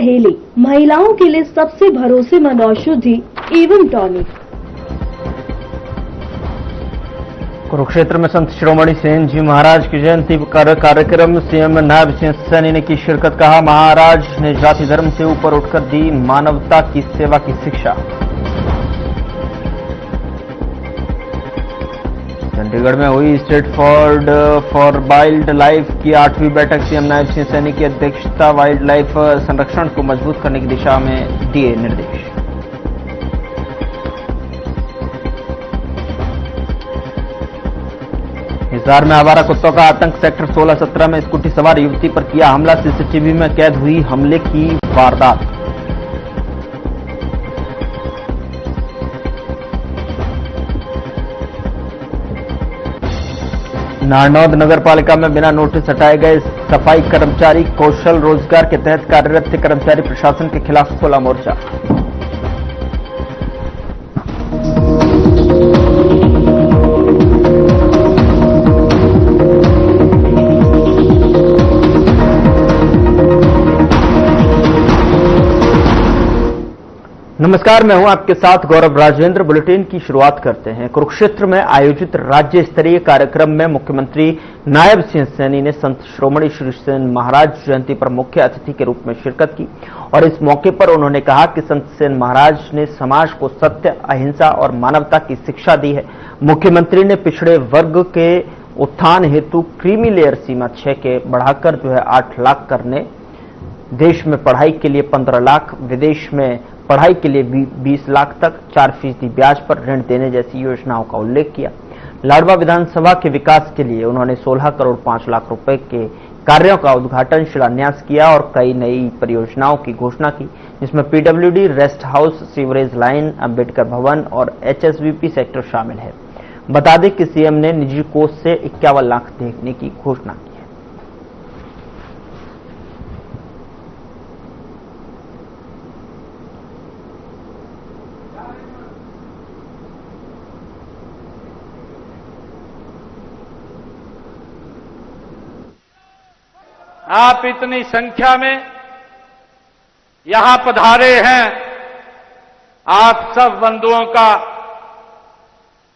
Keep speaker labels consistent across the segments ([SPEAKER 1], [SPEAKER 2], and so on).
[SPEAKER 1] सहेली, महिलाओं के लिए सबसे भरोसेमंद औषधि एवं टॉनिक।
[SPEAKER 2] कुरुक्षेत्र में संत शिरोमणि सेन जी महाराज की जयंती पर कार्यक्रम सीएम नायब सिंह सैनी ने की शिरकत। कहा, महाराज ने जाति धर्म से ऊपर उठकर दी मानवता की सेवा की शिक्षा। चंडीगढ़ में हुई state Ford for wild life की 8वीं बैठक। सीएम नायब सिंह सैनी की अध्यक्षता। वाइल्ड लाइफ संरक्षण को मजबूत करने की दिशा में दिए निर्देश। हिसार में आवारा कुत्तों का आतंक। सेक्टर 16-17 में स्कूटी सवार युवती पर किया हमला। सीसीटीवी में कैद हुई हमले की वारदात। नारनौद नगर पालिका में बिना नोटिस हटाए गए सफाई कर्मचारी। कौशल रोजगार के तहत कार्यरत थे कर्मचारी। प्रशासन के खिलाफ खोला मोर्चा। नमस्कार, मैं हूं आपके साथ गौरव राजेंद्र। बुलेटिन की शुरुआत करते हैं। कुरुक्षेत्र में आयोजित राज्य स्तरीय कार्यक्रम में मुख्यमंत्री नायब सिंह सैनी ने संत शिरोमणि श्री सेन महाराज जयंती पर मुख्य अतिथि के रूप में शिरकत की और इस मौके पर उन्होंने कहा कि संत सेन महाराज ने समाज को सत्य, अहिंसा और मानवता की शिक्षा दी है। मुख्यमंत्री ने पिछड़े वर्ग के उत्थान हेतु क्रीमी लेयर सीमा 6 के बढ़ाकर 8 लाख करने, देश में पढ़ाई के लिए 15 लाख, विदेश में पढ़ाई के लिए 20 लाख तक 4% ब्याज पर ऋण देने जैसी योजनाओं का उल्लेख किया। लाडवा विधानसभा के विकास के लिए उन्होंने 16 करोड़ 5 लाख रुपए के कार्यों का उद्घाटन, शिलान्यास किया और कई नई परियोजनाओं की घोषणा की, जिसमें PWD, rest house, sewerage line, Ambedkar भवन और एचएसवीपी सेक्टर शामिल है। बता दें कि सीएम ने निजी कोष से 51 लाख देने की घोषणा की।
[SPEAKER 3] आप इतनी संख्या में यहां पधारे हैं, आप सब बंधुओं का,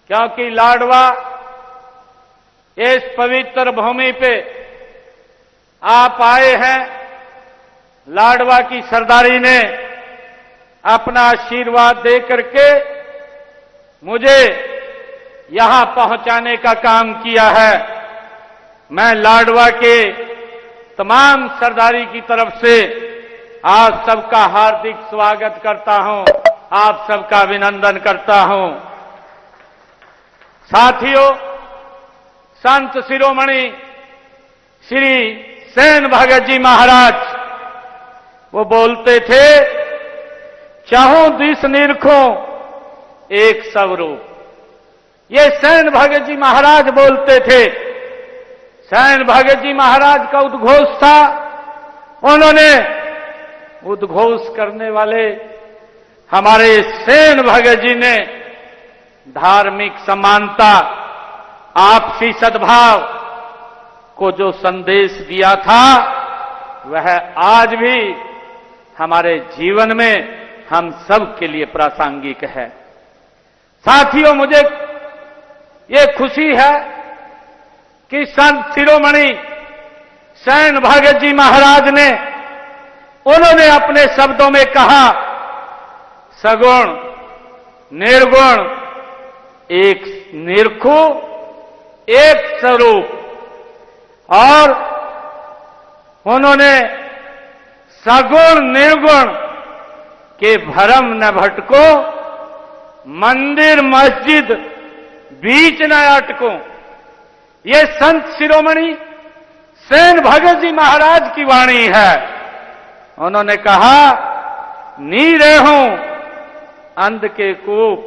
[SPEAKER 3] क्योंकि लाडवा इस पवित्र भूमि पे आप आए हैं। लाडवा की सरदारी ने अपना आशीर्वाद दे करके मुझे यहां पहुंचाने का काम किया है। मैं लाडवा के तमाम सरदारी की तरफ से आप सबका हार्दिक स्वागत करता हूं, आप सबका अभिनंदन करता हूं। साथियों, संत शिरोमणि श्री सेन भगत जी महाराज वो बोलते थे, चाहूं दिस निरखूं एक स्वरूप। ये सेन भगत जी महाराज बोलते थे। सेन भगत जी महाराज का उद्घोष था। उन्होंने उद्घोष करने वाले हमारे सेन भगत जी ने धार्मिक समानता, आपसी सद्भाव को जो संदेश दिया था, वह आज भी हमारे जीवन में हम सब के लिए प्रासंगिक है। साथियों, मुझे ये खुशी है कि संत शिरोमणि सेन भगत जी महाराज ने, उन्होंने अपने शब्दों में कहा, सगुण निर्गुण एक निरखो एक स्वरूप। और उन्होंने सगुण निर्गुण के भरम न भटको, मंदिर मस्जिद बीच न अटको। ये संत शिरोमणि सेन भगत जी महाराज की वाणी है। उन्होंने कहा, नीरे हूं अंध के कूप,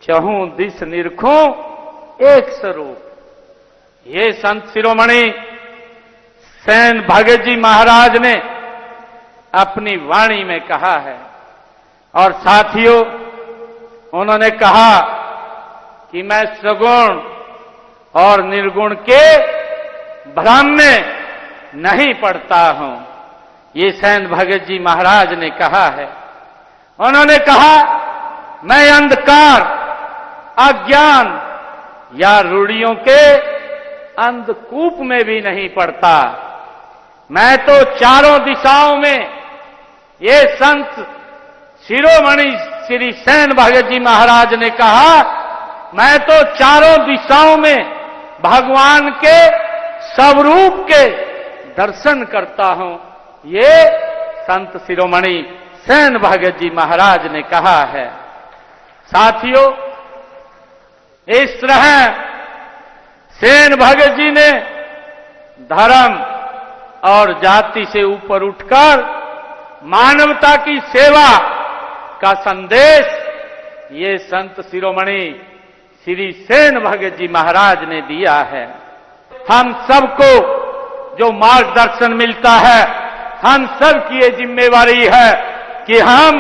[SPEAKER 3] चहूं दिस निरखूं एक स्वरूप। ये संत शिरोमणि सेन भगत जी महाराज ने अपनी वाणी में कहा है। और साथियों, उन्होंने कहा कि मैं सगुण और निर्गुण के भ्रम में नहीं पड़ता हूं। ये सैन भगत जी महाराज ने कहा है। उन्होंने कहा, मैं अंधकार, अज्ञान या रूढ़ियों के अंधकूप में भी नहीं पड़ता। मैं तो चारों दिशाओं में, ये संत शिरोमणि श्री सैन भगत जी महाराज ने कहा, मैं तो चारों दिशाओं में भगवान के स्वरूप के दर्शन करता हूं। ये संत शिरोमणि सैन भगत जी महाराज ने कहा है। साथियों, इस तरह सैन भगत जी ने धर्म और जाति से ऊपर उठकर मानवता की सेवा का संदेश ये संत शिरोमणि श्री सैन भगत जी महाराज ने दिया है। हम सबको जो मार्गदर्शन मिलता है, हम सब की ये जिम्मेवारी है कि हम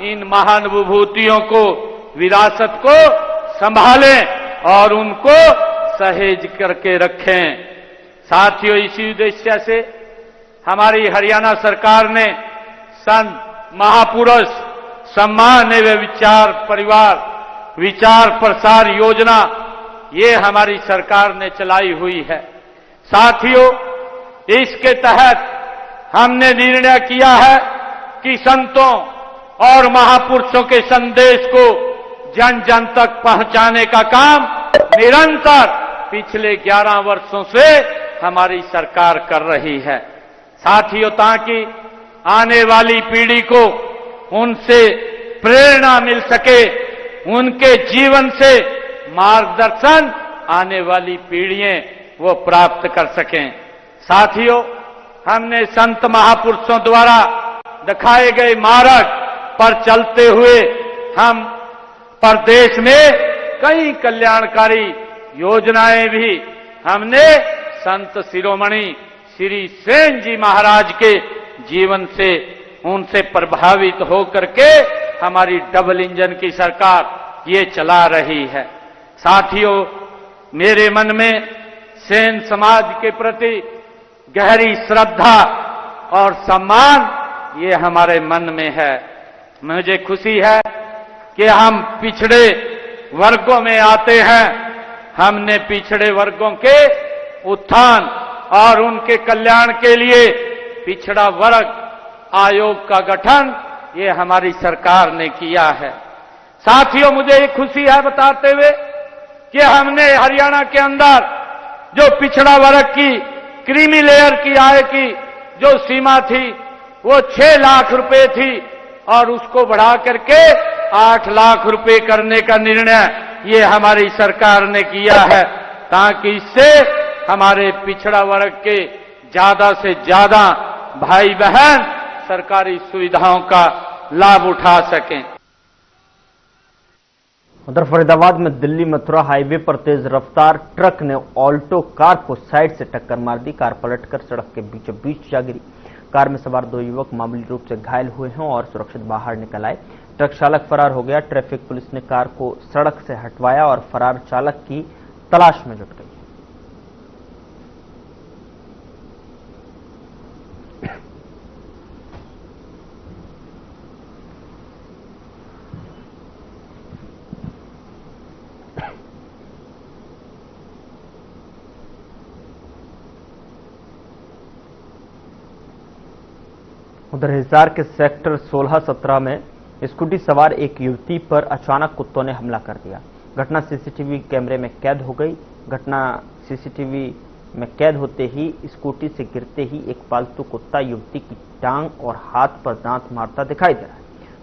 [SPEAKER 3] इन महान विभूतियों को, विरासत को संभालें और उनको सहेज करके रखें। साथियों, इसी उद्देश्य से हमारी हरियाणा सरकार ने संत महापुरुष सम्मान एवं विचार परिवार विचार प्रसार योजना ये हमारी सरकार ने चलाई हुई है। साथियों, इसके तहत हमने निर्णय किया है कि संतों और महापुरुषों के संदेश को जन जन तक पहुंचाने का काम निरंतर पिछले 11 वर्षों से हमारी सरकार कर रही है। साथियों, ताकि आने वाली पीढ़ी को उनसे प्रेरणा मिल सके, उनके जीवन से मार्गदर्शन आने वाली पीढ़ियां वो प्राप्त कर सकें। साथियों, हमने संत महापुरुषों द्वारा दिखाए गए मार्ग पर चलते हुए हम प्रदेश में कई कल्याणकारी योजनाएं भी हमने संत शिरोमणि श्री सैन जी महाराज के जीवन से, उनसे प्रभावित होकर के हमारी डबल इंजन की सरकार ये चला रही है। साथियों, मेरे मन में सैन समाज के प्रति गहरी श्रद्धा और सम्मान ये हमारे मन में है। मुझे खुशी है कि हम पिछड़े वर्गों में आते हैं। हमने पिछड़े वर्गों के उत्थान और उनके कल्याण के लिए पिछड़ा वर्ग आयोग का गठन ये हमारी सरकार ने किया है। साथियों, मुझे ये खुशी है बताते हुए कि हमने हरियाणा के अंदर जो पिछड़ा वर्ग की क्रीमी लेयर की आय की जो सीमा थी वो 6 लाख रुपए थी और उसको बढ़ा करके 8 लाख रुपए करने का निर्णय ये हमारी सरकार ने किया है, ताकि इससे हमारे पिछड़ा वर्ग के ज्यादा से ज्यादा भाई बहन सरकारी सुविधाओं का लाभ उठा सकें।
[SPEAKER 2] उधर फरीदाबाद में दिल्ली मथुरा हाईवे पर तेज रफ्तार ट्रक ने ऑल्टो कार को साइड से टक्कर मार दी। कार पलटकर सड़क के बीचों बीच जा गिरी। कार में सवार 2 युवक मामूली रूप से घायल हुए हैं और सुरक्षित बाहर निकल आए। ट्रक चालक फरार हो गया। ट्रैफिक पुलिस ने कार को सड़क से हटवाया और फरार चालक की तलाश में जुट गई। उधर हिसार के सेक्टर 16-17 में स्कूटी सवार एक युवती पर अचानक कुत्तों ने हमला कर दिया। घटना सीसीटीवी कैमरे में कैद हो गई। घटना सीसीटीवी में कैद होते ही स्कूटी से गिरते ही एक पालतू कुत्ता युवती की टांग और हाथ पर दांत मारता दिखाई दे रहा है।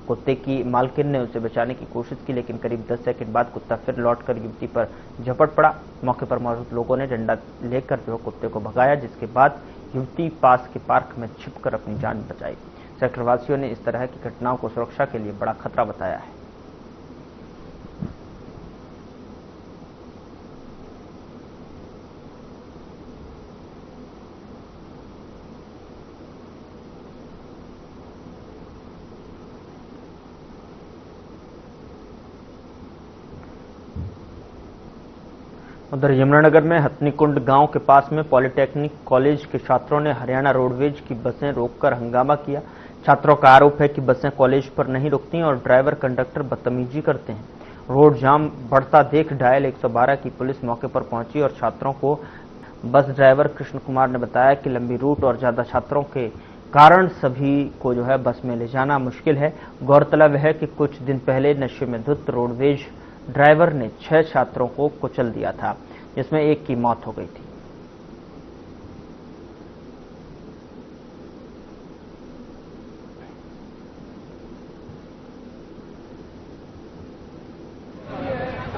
[SPEAKER 2] कुत्ते की मालकिन ने उसे बचाने की कोशिश की, लेकिन करीब 10 सेकंड बाद कुत्ता फिर लौटकर युवती पर झपट पड़ा। मौके पर मौजूद लोगों ने डंडा लेकर कुत्ते को भगाया, जिसके बाद युवती पास के पार्क में छिपकर अपनी जान बचाई। सेक्टर वासियों ने इस तरह की घटनाओं को सुरक्षा के लिए बड़ा खतरा बताया है। उधर यमुनानगर में हथनीकुंड गांव के पास में पॉलिटेक्निक कॉलेज के छात्रों ने हरियाणा रोडवेज की बसें रोककर हंगामा किया। छात्रों का आरोप है कि बसें कॉलेज पर नहीं रुकती और ड्राइवर कंडक्टर बदतमीजी करते हैं। रोड जाम बढ़ता देख डायल 112 की पुलिस मौके पर पहुंची और छात्रों को बस ड्राइवर कृष्ण कुमार ने बताया कि लंबी रूट और ज्यादा छात्रों के कारण सभी को बस में ले जाना मुश्किल है। गौरतलब है कि कुछ दिन पहले नशे में धुत रोडवेज ड्राइवर ने 6 छात्रों को कुचल दिया था, जिसमें एक की मौत हो गई थी।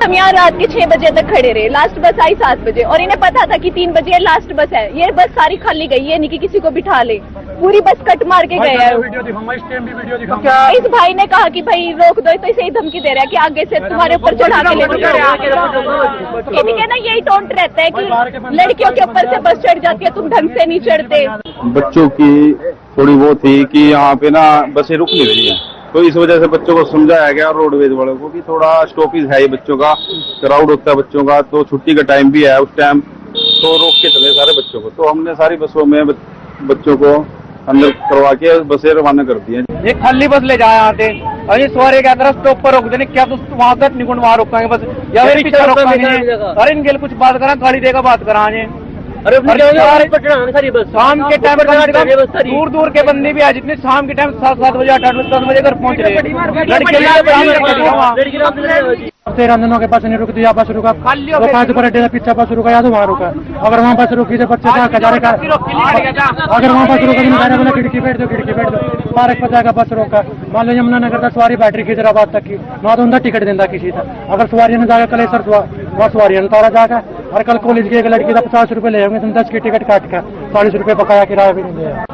[SPEAKER 4] हम यहाँ रात के 6 बजे तक खड़े रहे। लास्ट बस आई 7 बजे और इन्हें पता था कि 3 बजे लास्ट बस है। ये बस सारी खाली गई, ये नहीं कि किसी को बिठा ले, पूरी बस कट मार के गए हैं। इस भाई ने कहा कि भाई रोक दो, तो इसे ही धमकी दे रहा है कि आगे से तुम्हारे ऊपर चढ़ा के ले इनके ना यही टोंट रहता है कि लड़कियों के ऊपर से बस चढ़ जाती है, तुम ढंग से नहीं चढ़ते।
[SPEAKER 5] बच्चों की थोड़ी वो थी कि यहाँ पे ना बसें रुक नहीं रही है, तो इस वजह से बच्चों को समझाया गया रोडवेज वालों को कि थोड़ा स्टॉपेज है, ये बच्चों का क्राउड होता है बच्चों का, तो छुट्टी का टाइम भी है उस टाइम, तो रोक के चले सारे बच्चों को। तो हमने सारी बसों में बच्चों को अंदर करवा के बसें रवाना कर दी है।
[SPEAKER 3] ये खाली बस ले जाए आते और ये सवारी क्या तरह स्टॉप पर रोक देने, क्या तो वहां तक निकुंड वहां रोकेंगे बस, या फिर पीछे रोकेंगे। अरे इनके कुछ बात करा, गाड़ी देगा बात करा। अरे शाम के टाइम दूर दूर के बंदे भी आज इतने शाम के टाइम 7-7 बजे 8-8 बजे 10 बजे घर पहुंच रहे हैं।
[SPEAKER 6] रंधनों के पास नहीं रुकती, यहाँ बस रुका तो पीछा बस रुका या तो वहाँ रुका। अगर वहाँ बस रुकी तो बच्चे का अगर वहाँ बस रुका बोला खिड़की बैठ दो पार्क पर जाकर बस रोका। मान लो यमुनानगर का सवारी बैटरी खिजराबाद तक की वहाँ तो उनका टिकट देता किसी था। अगर सवारी ने जाकर कलेसर वहाँ सवारी ने तारा जाकर और कल कॉलेज की एक लड़की का 50 रुपए ले होंगे, तुम 10 की टिकट काट कर 40 रुपए बकाया किराया भी नहीं दिया।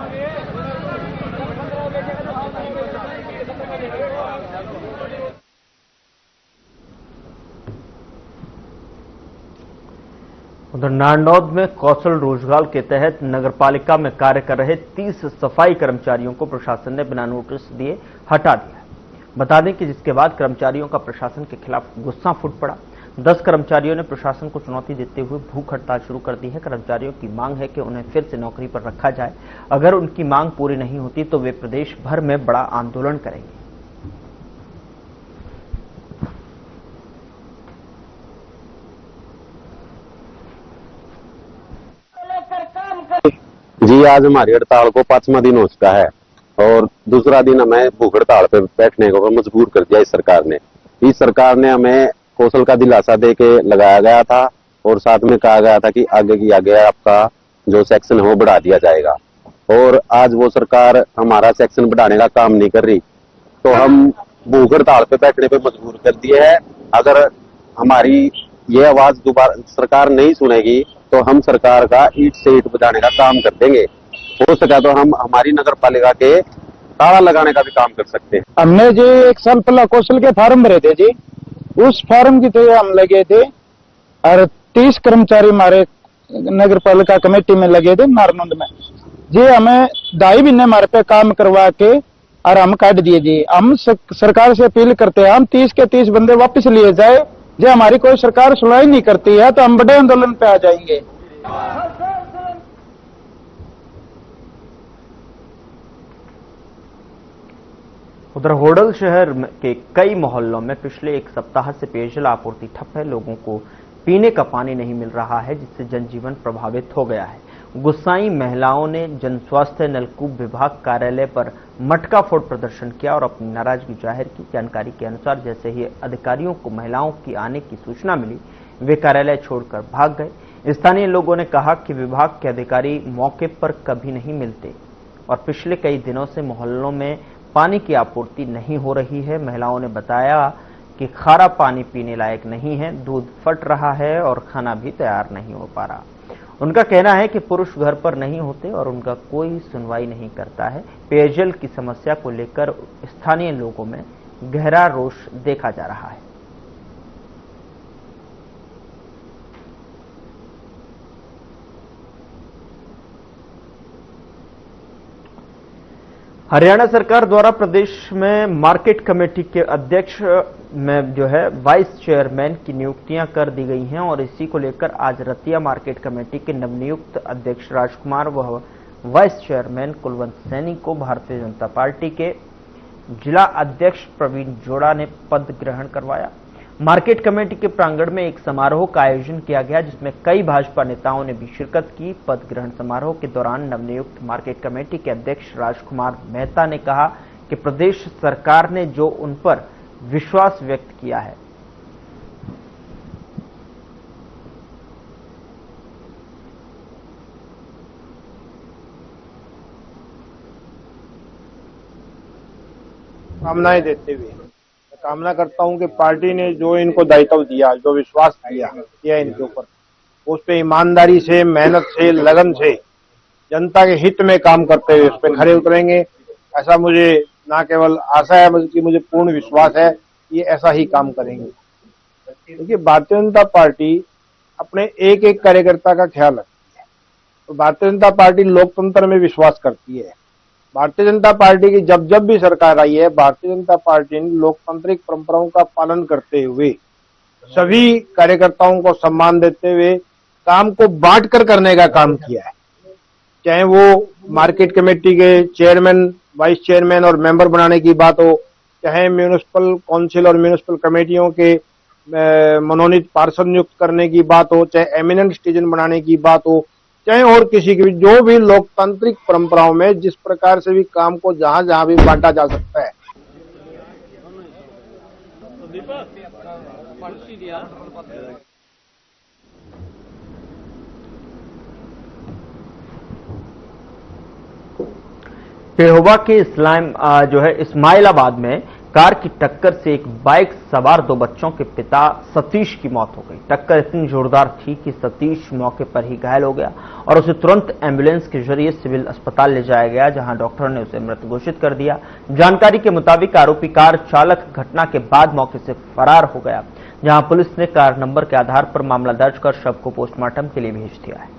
[SPEAKER 2] उधर नारनौद में कौशल रोजगार के तहत नगरपालिका में कार्य कर रहे 30 सफाई कर्मचारियों को प्रशासन ने बिना नोटिस दिए हटा दिया। बता दें कि जिसके बाद कर्मचारियों का प्रशासन के खिलाफ गुस्सा फूट पड़ा। 10 कर्मचारियों ने प्रशासन को चुनौती देते हुए भूख हड़ताल शुरू कर दी है। कर्मचारियों की मांग है कि उन्हें फिर से नौकरी पर रखा जाए। अगर उनकी मांग पूरी नहीं होती तो वे प्रदेश भर में बड़ा आंदोलन करेंगे।
[SPEAKER 5] जी आज हमारी हड़ताल को 5वां दिन हो चुका है और दूसरा दिन हमें भूख हड़ताल पे बैठने को मजबूर कर दिया इस सरकार ने। इस सरकार ने हमें कौशल का दिलासा दे के लगाया गया था और साथ में कहा गया था कि आगे की आगे आपका जो सेक्शन है वो बढ़ा दिया जाएगा, और आज वो सरकार हमारा सेक्शन बढ़ाने का काम नहीं कर रही, तो हम भूख हड़ताल पे बैठने पे मजबूर कर दिए है। अगर हमारी ये आवाज दोबारा सरकार नहीं सुनेगी तो हम सरकार का ईंट से ईंट बजाने का काम कर देंगे। हो सका तो हम हमारी नगर पालिका के ताला लगाने का भी काम कर सकते हैं।
[SPEAKER 6] हमने जी 1 साल पहले कौशल के फार्म भरे थे जी, उस फार्म की तो हम लगे थे और 30 कर्मचारी हमारे नगर पालिका कमेटी में लगे थे नारनौंद में जी। हमें 2.5 महीने हमारे पे काम करवा के और हम काट दिए जी। हम सरकार से अपील करते हैं हम 30 के 30 बंदे वापस लिए जाए। जो हमारी कोई सरकार सुनवाई नहीं करती है तो हम बड़े आंदोलन पे आ जाएंगे।
[SPEAKER 2] उधर होडल शहर के कई मोहल्लों में पिछले 1 सप्ताह से पेयजल आपूर्ति ठप है। लोगों को पीने का पानी नहीं मिल रहा है, जिससे जनजीवन प्रभावित हो गया है। गुस्साई महिलाओं ने जन स्वास्थ्य नलकूप विभाग कार्यालय पर मटका फोड़ प्रदर्शन किया और अपनी नाराजगी जाहिर की। जानकारी के अनुसार जैसे ही अधिकारियों को महिलाओं की आने की सूचना मिली, वे कार्यालय छोड़कर भाग गए। स्थानीय लोगों ने कहा कि विभाग के अधिकारी मौके पर कभी नहीं मिलते और पिछले कई दिनों से मोहल्लों में पानी की आपूर्ति नहीं हो रही है। महिलाओं ने बताया कि खारा पानी पीने लायक नहीं है, दूध फट रहा है और खाना भी तैयार नहीं हो पा रहा। उनका कहना है कि पुरुष घर पर नहीं होते और उनका कोई सुनवाई नहीं करता है। पेयजल की समस्या को लेकर स्थानीय लोगों में गहरा रोष देखा जा रहा है। हरियाणा सरकार द्वारा प्रदेश में मार्केट कमेटी के अध्यक्ष में जो है वाइस चेयरमैन की नियुक्तियां कर दी गई हैं और इसी को लेकर आज रतिया मार्केट कमेटी के नवनियुक्त अध्यक्ष राजकुमार व वाइस चेयरमैन कुलवंत सैनी को भारतीय जनता पार्टी के जिला अध्यक्ष प्रवीण जोड़ा ने पद ग्रहण करवाया। मार्केट कमेटी के प्रांगण में एक समारोह का आयोजन किया गया जिसमें कई भाजपा नेताओं ने भी शिरकत की। पद ग्रहण समारोह के दौरान नवनियुक्त मार्केट कमेटी के अध्यक्ष राजकुमार मेहता ने कहा कि प्रदेश सरकार ने जो उन पर विश्वास व्यक्त किया है,
[SPEAKER 7] कामनाएं देते हुए मैं कामना करता हूं कि पार्टी ने जो इनको दायित्व दिया, जो विश्वास किया इनके ऊपर, उस पे ईमानदारी से, मेहनत से, लगन से, जनता के हित में काम करते हुए उस पे खरे उतरेंगे। ऐसा मुझे ना केवल आशा है बल्कि मुझे पूर्ण विश्वास है कि ऐसा ही काम करेंगे। क्योंकि भारतीय जनता पार्टी अपने एक एक कार्यकर्ता का ख्याल रखती है। तो भारतीय जनता पार्टी लोकतंत्र में विश्वास करती है। भारतीय जनता पार्टी की जब जब भी सरकार आई है, भारतीय जनता पार्टी ने लोकतांत्रिक परंपराओं का पालन करते हुए सभी कार्यकर्ताओं को सम्मान देते हुए काम को बांटकर करने का काम किया है। चाहे वो मार्केट कमेटी के चेयरमैन, वाइस चेयरमैन और मेंबर बनाने की बात हो, चाहे म्यूनिसिपल काउंसिल और म्यूनिसिपल कमेटियों के मनोनीत पार्षद नियुक्त करने की बात हो, चाहे एमिनेंट सिटीजन बनाने की बात हो, चाहे और किसी की भी, जो भी लोकतांत्रिक परंपराओं में जिस प्रकार से भी काम को जहां जहां भी बांटा जा सकता है।
[SPEAKER 2] पेहोवा के इस्माइलाबाद में कार की टक्कर से एक बाइक सवार 2 बच्चों के पिता सतीश की मौत हो गई। टक्कर इतनी जोरदार थी कि सतीश मौके पर ही घायल हो गया और उसे तुरंत एम्बुलेंस के जरिए सिविल अस्पताल ले जाया गया, जहां डॉक्टर ने उसे मृत घोषित कर दिया। जानकारी के मुताबिक आरोपी कार चालक घटना के बाद मौके से फरार हो गया, जहां पुलिस ने कार नंबर के आधार पर मामला दर्ज कर शव को पोस्टमार्टम के लिए भेज दिया है।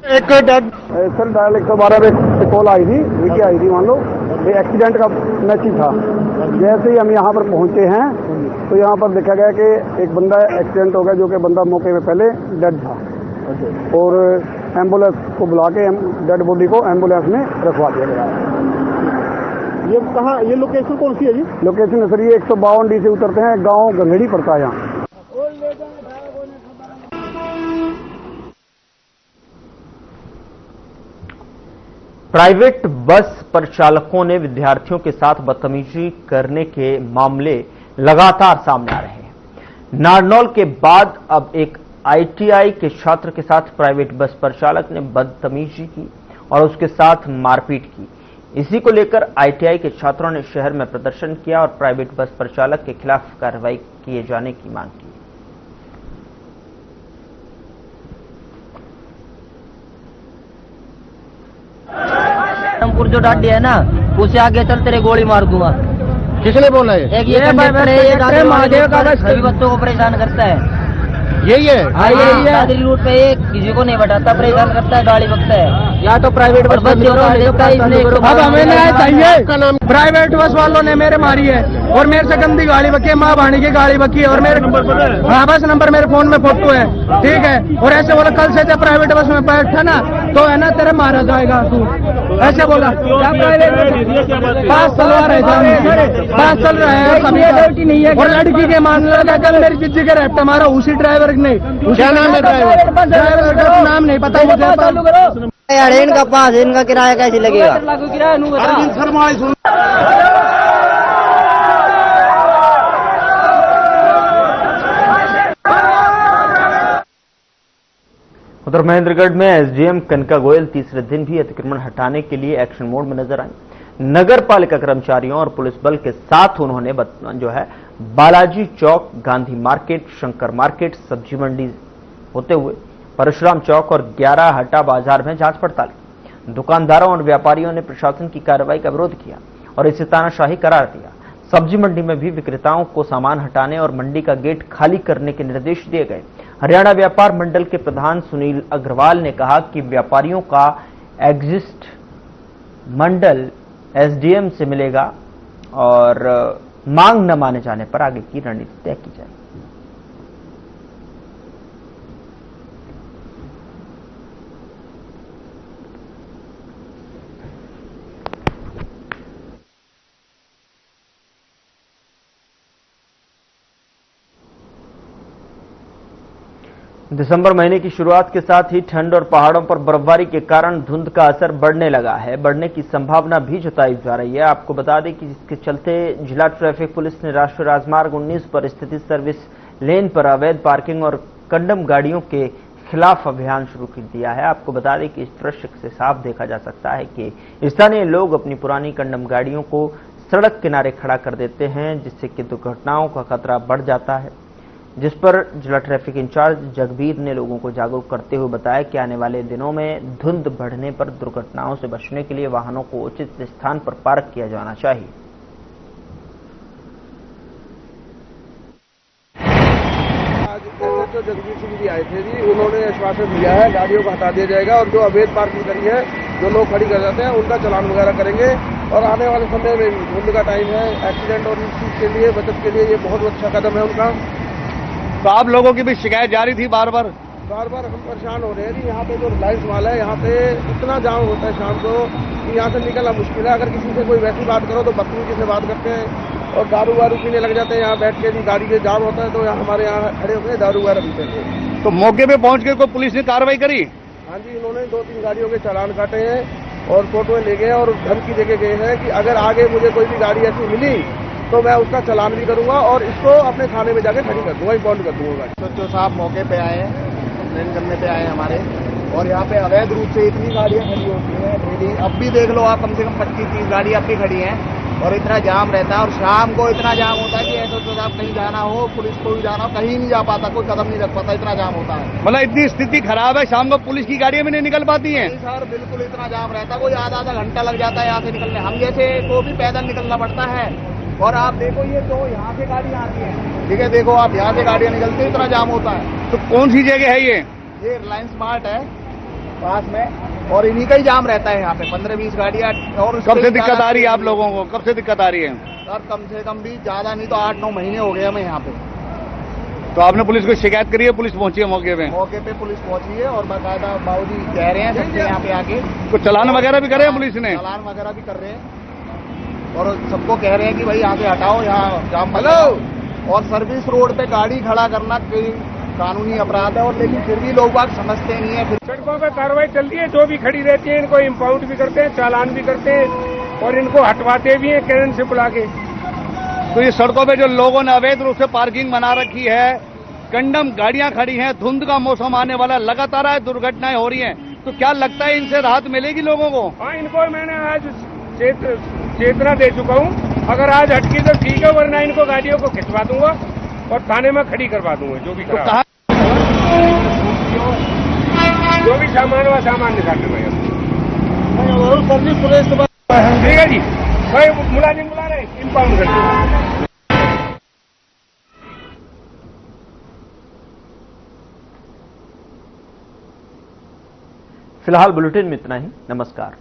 [SPEAKER 7] एक सर डायल 112 पे कॉल आई थी, विकी आई थी, मान लो ये एक्सीडेंट का मैसेज था। जैसे ही हम यहाँ पर पहुंचे हैं तो यहाँ पर देखा गया कि एक बंदा एक्सीडेंट हो गया, जो कि बंदा मौके पे पहले डेड था और एम्बुलेंस को बुला के डेड बॉडी को एम्बुलेंस में रखवा दिया गया। ये कहाँ, ये लोकेशन कौन सी है जी? लोकेशन है सर ये 152 डी से उतरते हैं, गाँव गंगेड़ी पड़ता है यहाँ।
[SPEAKER 2] प्राइवेट बस परिचालकों ने विद्यार्थियों के साथ बदतमीजी करने के मामले लगातार सामने आ रहे हैं। नारनौल के बाद अब एक आईटीआई के छात्र के साथ प्राइवेट बस परिचालक ने बदतमीजी की और उसके साथ मारपीट की। इसी को लेकर आईटीआई के छात्रों ने शहर में प्रदर्शन किया और प्राइवेट बस परिचालक के खिलाफ कार्रवाई किए जाने की मांग की।
[SPEAKER 8] रामपुर जो डाडी है ना, उसे आगे चल तेरे गोली मार दूंगा।
[SPEAKER 7] किसने बोला है?
[SPEAKER 8] एक ये कंडक्टर है, ये महादेव का सभी बच्चों को परेशान करता है।
[SPEAKER 7] यही है
[SPEAKER 8] दादरी रूट पे एक किसी को नहीं बताता, परेशान करता है, गाड़ी बकता है।
[SPEAKER 7] या तो प्राइवेट बस
[SPEAKER 8] देता है इसने।
[SPEAKER 7] अब हमें न्याय चाहिए। प्राइवेट बस वालों ने मेरे मारी है और मेरे से गंदी गाड़ी बकी है, माँ भाणी की गाड़ी बकी है और मेरे हाँ बस नंबर मेरे फोन में फोटो है, ठीक है। और ऐसे बोला कल से जब प्राइवेट बस में बैठा ना तो है ना तेरे मारा जाएगा तू, ऐसे बोला। पास चलवा रहे थे, पास चल रहे हैं और लड़की के मान लगा कल मेरी जिज्जी के रेप्ट मारा उसी ड्राइवर ने। क्या नाम है ड्राइवर का? नाम नहीं पता मुझे।
[SPEAKER 8] यार इनका पास, इनका किराया कैसे लगेगा?
[SPEAKER 2] उधर महेंद्रगढ़ में एसडीएम कनका गोयल तीसरे दिन भी अतिक्रमण हटाने के लिए एक्शन मोड में नजर आई। नगर पालिका कर्मचारियों और पुलिस बल के साथ उन्होंने बालाजी चौक, गांधी मार्केट, शंकर मार्केट, सब्जी मंडी होते हुए परशुराम चौक और 11 हट्टा बाजार में जांच पड़ताल की। दुकानदारों और व्यापारियों ने प्रशासन की कार्रवाई का विरोध किया और इसे तानाशाही करार दिया। सब्जी मंडी में भी विक्रेताओं को सामान हटाने और मंडी का गेट खाली करने के निर्देश दिए गए। हरियाणा व्यापार मंडल के प्रधान सुनील अग्रवाल ने कहा कि व्यापारियों का एग्जिस्ट मंडल एसडीएम से मिलेगा और मांग न माने जाने पर आगे की रणनीति तय की जाएगी। दिसंबर महीने की शुरुआत के साथ ही ठंड और पहाड़ों पर बर्फबारी के कारण धुंध का असर बढ़ने लगा है, बढ़ने की संभावना भी जताई जा रही है। आपको बता दें कि इसके चलते जिला ट्रैफिक पुलिस ने राष्ट्रीय राजमार्ग 19 पर स्थित सर्विस लेन पर अवैध पार्किंग और कंडम गाड़ियों के खिलाफ अभियान शुरू कर दिया है। आपको बता दें कि इस दृश्य से साफ देखा जा सकता है कि स्थानीय लोग अपनी पुरानी कंडम गाड़ियों को सड़क किनारे खड़ा कर देते हैं, जिससे कि दुर्घटनाओं का खतरा बढ़ जाता है, जिस पर जिला ट्रैफिक इंचार्ज जगबीर ने लोगों को जागरूक करते हुए बताया कि आने वाले दिनों में धुंध बढ़ने पर दुर्घटनाओं से बचने के लिए वाहनों को उचित स्थान पर पार्क किया जाना चाहिए।
[SPEAKER 9] आज एसएचओ जगबीर सिंह जी आए थे जी, उन्होंने आश्वासन दिया है गाड़ियों को हटा दिया जाएगा और जो अवैध पार्किंग करी है, जो लोग खड़ी कर जाते हैं उनका चालान वगैरह करेंगे। और आने वाले समय में धुंध का टाइम है, एक्सीडेंट और इस चीज के लिए बचत के लिए ये बहुत अच्छा कदम है उनका।
[SPEAKER 3] तो आप लोगों की भी शिकायत जारी थी, बार बार
[SPEAKER 9] हम परेशान हो रहे हैं जी। यहाँ पे जो रिलायंस वाला है, यहाँ पे इतना जाम होता है शाम को कि यहाँ से निकलना मुश्किल है। अगर किसी से कोई वैसी बात करो तो बदतमीजी से बात करते हैं और दारू वारू पीने लग जाते हैं। यहाँ बैठ के भी गाड़ी के जाम होता है तो यहाँ हमारे यहाँ खड़े होते हैं, दारू वगैरह पीते हैं।
[SPEAKER 3] तो मौके पे पहुंच के कोई पुलिस ने कार्रवाई करी?
[SPEAKER 9] हाँ जी, इन्होंने 2-3 गाड़ियों के चालान काटे हैं और फोटो ले गए और धमकी देके गए हैं कि अगर आगे मुझे कोई भी गाड़ी ऐसी मिली तो मैं उसका चालान भी करूंगा और इसको अपने थाने में जाके खड़ी कर दूंगा, इम्पाउंड कर दूंगा।
[SPEAKER 10] एसएचओ साहब मौके पे आए हैं, ट्रेन करने पे आए हैं हमारे, और यहाँ पे अवैध रूप से इतनी गाड़ियाँ खड़ी होती हैं डेली। अब भी देख लो आप, कम से कम 25-30 गाड़ियाँ अब भी खड़ी हैं और इतना जाम रहता है। और शाम को इतना जाम होता है कि एसएचओ साहब कहीं जाना हो, पुलिस को भी जाना हो, कहीं नहीं जा पाता, कोई कदम नहीं रख पाता, इतना जाम होता है।
[SPEAKER 3] मतलब इतनी स्थिति खराब है, शाम को पुलिस की गाड़ियां भी नहीं निकल पाती हैं?
[SPEAKER 10] सर बिल्कुल इतना जाम रहता है, कोई आधा घंटा लग जाता है यहाँ से निकलने। हम जैसे को भी पैदल निकलना पड़ता है। और आप देखो ये तो यहाँ से गाड़ियाँ आती हैं, ठीक है, देखो आप यहाँ से गाड़ियाँ निकलती हैं, इतना जाम होता है।
[SPEAKER 3] तो कौन सी जगह है ये?
[SPEAKER 10] ये रिलायंस मार्ट है पास में और इन्हीं का ही जाम रहता है यहाँ पे, 15-20 गाड़ियाँ। और
[SPEAKER 3] कब से दिक्कत आ रही है आप लोगों को? कब से दिक्कत आ रही है?
[SPEAKER 10] सर कम से कम भी ज्यादा नहीं तो 8-9 महीने हो गए हमें यहाँ पे।
[SPEAKER 3] तो आपने पुलिस को शिकायत करी है? पुलिस पहुंची है मौके पे?
[SPEAKER 10] मौके पे पुलिस पहुंची है और बाकायदा बाबूजी कह रहे हैं सबसे यहाँ पे आके।
[SPEAKER 3] कुछ चालान वगैरह भी करे हैं पुलिस ने?
[SPEAKER 10] चालान वगैरह भी कर रहे हैं और सबको कह रहे हैं कि भाई यहाँ से हटाओ, यहाँ जाम। और सर्विस रोड पे गाड़ी खड़ा करना कोई कानूनी अपराध है, और लेकिन फिर भी लोग बात समझते नहीं है। फिर
[SPEAKER 11] सड़कों पर कार्रवाई चलती है, जो भी खड़ी रहती है इनको इम्पाउंड भी करते हैं, चालान भी करते हैं और इनको हटवाते भी हैं कैरन से बुला के।
[SPEAKER 3] तो ये सड़कों पे जो लोगों ने अवैध रूप से पार्किंग बना रखी है, कंडम गाड़ियां खड़ी हैं, धुंध का मौसम आने वाला, लगातार दुर्घटनाएं हो रही हैं, तो क्या लगता है इनसे राहत मिलेगी लोगों को?
[SPEAKER 11] हाँ, इनको मैंने आज चेतना दे चुका हूँ। अगर आज हटकी तो ठीक है, वरना इनको गाड़ियों को खिंचवा दूंगा और थाने में खड़ी करवा दूंगा। जो भी खराब जो भी सामान हुआ सामान निकाल दूंगा।
[SPEAKER 10] सर्विस पुलिस
[SPEAKER 11] ठीक है जी, भाई मुलाजिम बुला रहे, इम्पाउंड कर दूंगा।
[SPEAKER 2] फिलहाल बुलेटिन में इतना ही। नमस्कार।